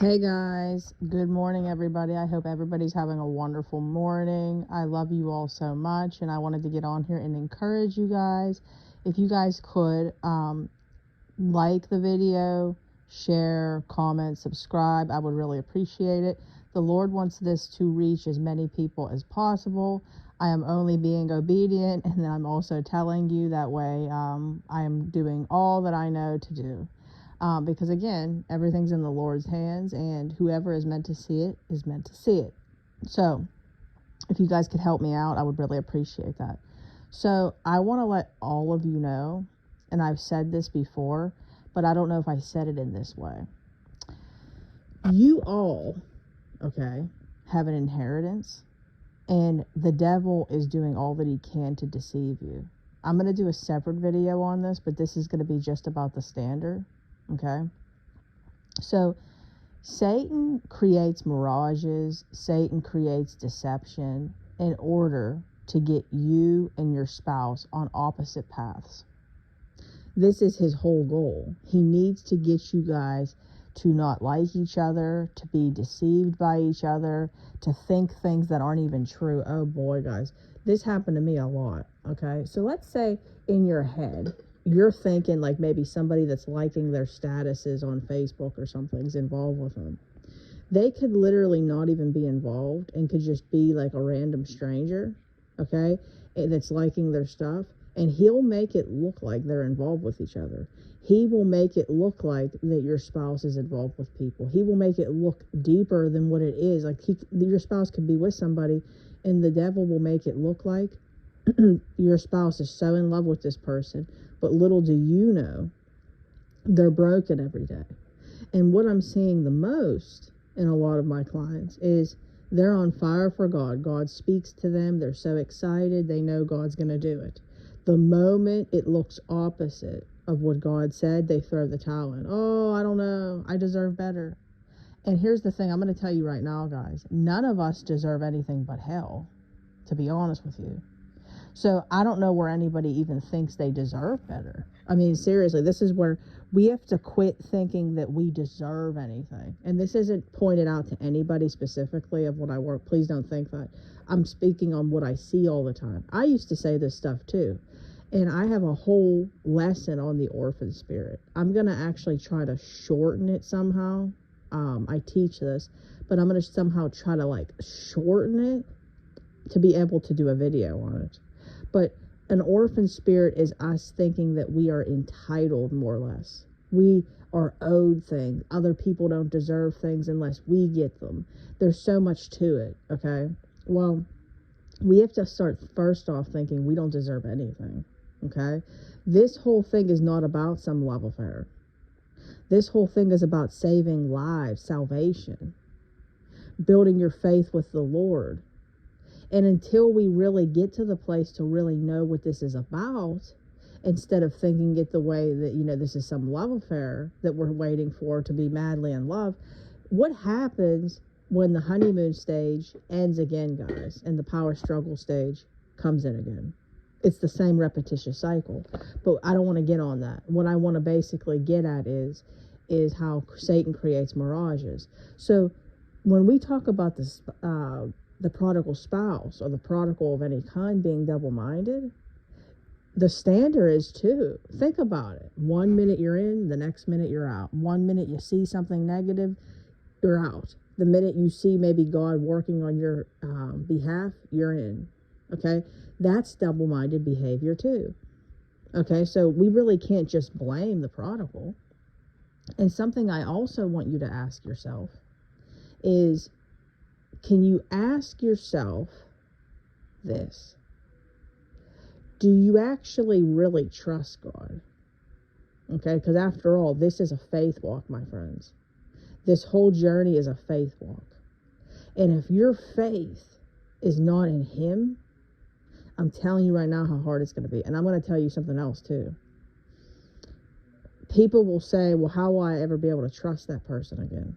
Hey guys, good morning everybody. I hope everybody's having a wonderful morning. I love you all so much, and I wanted to get on here and encourage you guys. If you guys could like the video, share, comment, subscribe, I would really appreciate it. The Lord wants this to reach as many people as possible. I am only being obedient, and I'm also telling you that way I am doing all that I know to do. Because again, everything's in the Lord's hands, and whoever is meant to see it is meant to see it. So if you guys could help me out, I would really appreciate that. So I want to let all of you know, and I've said this before, but I don't know if I said it in this way. You all, okay, have an inheritance, and the devil is doing all that he can to deceive you. I'm going to do a separate video on this, but this is going to be just about the standard. Okay, so Satan creates mirages, Satan creates deception in order to get you and your spouse on opposite paths. This is his whole goal. He needs to get you guys to not like each other, to be deceived by each other, to think things that aren't even true. Oh boy, guys, this happened to me a lot. Okay, so let's say in your head, you're thinking like maybe somebody that's liking their statuses on Facebook or something's involved with them. They could literally not even be involved and could just be like a random stranger, okay, that's liking their stuff. And he'll make it look like they're involved with each other. He will make it look like that your spouse is involved with people. He will make it look deeper than what it is. Like your spouse could be with somebody, and the devil will make it look like your spouse is so in love with this person, but little do you know, they're broken every day. And what I'm seeing the most in a lot of my clients is they're on fire for God. God speaks to them. They're so excited. They know God's going to do it. The moment it looks opposite of what God said, they throw the towel in. Oh, I don't know. I deserve better. And here's the thing. I'm going to tell you right now, guys. None of us deserve anything but hell, to be honest with you. So I don't know where anybody even thinks they deserve better. I mean, seriously, this is where we have to quit thinking that we deserve anything. And this isn't pointed out to anybody specifically of what I work. Please don't think that. I'm speaking on what I see all the time. I used to say this stuff too. And I have a whole lesson on the orphan spirit. I'm going to actually try to shorten it somehow. I teach this, but I'm going to somehow try to like shorten it to be able to do a video on it. But an orphan spirit is us thinking that we are entitled, more or less. We are owed things. Other people don't deserve things unless we get them. There's so much to it, okay? Well, we have to start first off thinking we don't deserve anything, okay? This whole thing is not about some love affair. This whole thing is about saving lives, salvation, building your faith with the Lord. And until we really get to the place to really know what this is about, instead of thinking it the way that, you know, this is some love affair that we're waiting for to be madly in love, what happens when the honeymoon stage ends again, guys, and the power struggle stage comes in again? It's the same repetitious cycle. But I don't want to get on that. What I want to basically get at is how Satan creates mirages. So when we talk about this, the prodigal spouse or the prodigal of any kind being double-minded, the standard is too. Think about it. 1 minute you're in, the next minute you're out. 1 minute you see something negative, you're out. The minute you see maybe God working on your behalf, you're in. Okay? That's double-minded behavior too. Okay? So we really can't just blame the prodigal. And something I also want you to ask yourself is, can you ask yourself this? Do you actually really trust God? Okay, because after all, this is a faith walk, my friends. This whole journey is a faith walk. And if your faith is not in Him, I'm telling you right now how hard it's going to be. And I'm going to tell you something else too. People will say, well, how will I ever be able to trust that person again?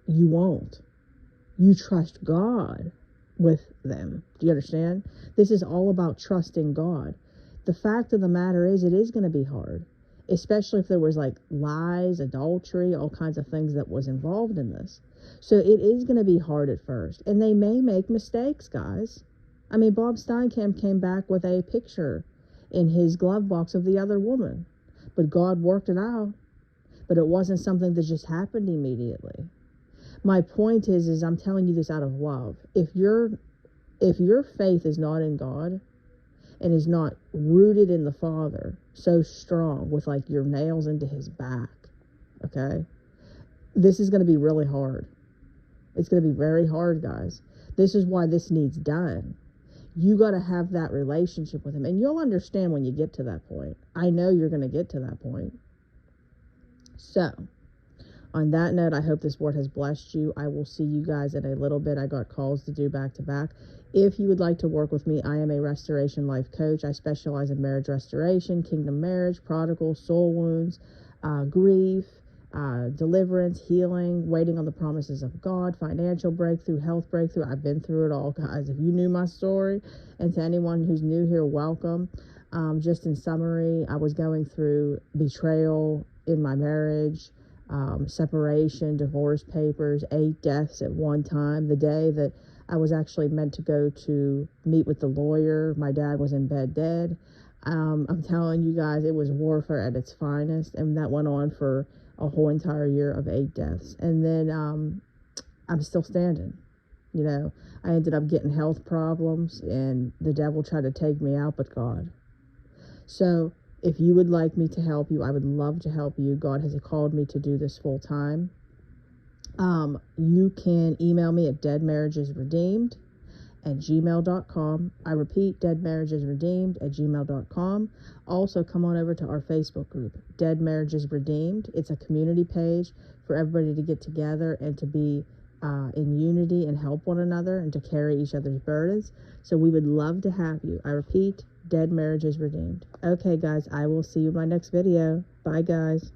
You won't. You trust God with them. Do you understand? This is all about trusting God. The fact of the matter is, it is going to be hard. especially if there was like lies, adultery, all kinds of things that was involved in this. So it is going to be hard at first, and they may make mistakes, guys. I mean, Bob Steinkamp came back with a picture in his glove box of the other woman, but God worked it out. But it wasn't something that just happened immediately. My point is I'm telling you this out of love. If your faith is not in God and is not rooted in the Father so strong with like your nails into his back, okay, this is going to be really hard. It's going to be very hard, guys. This is why this needs done. You got to have that relationship with him, and you'll understand when you get to that point. I know you're going to get to that point. So, on that note, I hope this word has blessed you. I will see you guys in a little bit. I got calls to do back to back. If you would like to work with me, I am a restoration life coach. I specialize in marriage restoration, kingdom marriage, prodigal, soul wounds, grief, deliverance, healing, waiting on the promises of God, financial breakthrough, health breakthrough. I've been through it all, guys. If you knew my story, and to anyone who's new here, welcome. Just in summary, I was going through betrayal in my marriage, separation, divorce papers, 8 deaths at one time. The day that I was actually meant to go to meet with the lawyer, my dad was in bed dead. I'm telling you guys, it was warfare at its finest, and that went on for a whole entire year of 8 deaths. And then I'm still standing. You know, I ended up getting health problems, and the devil tried to take me out, but God. So if you would like me to help you, I would love to help you. God has called me to do this full time. You can email me at deadmarriagesredeemed@gmail.com. I repeat, deadmarriagesredeemed@gmail.com. Also, come on over to our Facebook group, Dead Marriages Redeemed. It's a community page for everybody to get together and to be in unity and help one another and to carry each other's burdens. So we would love to have you. I repeat, Dead Marriages Redeemed. Okay, guys, I will see you in my next video. Bye, guys.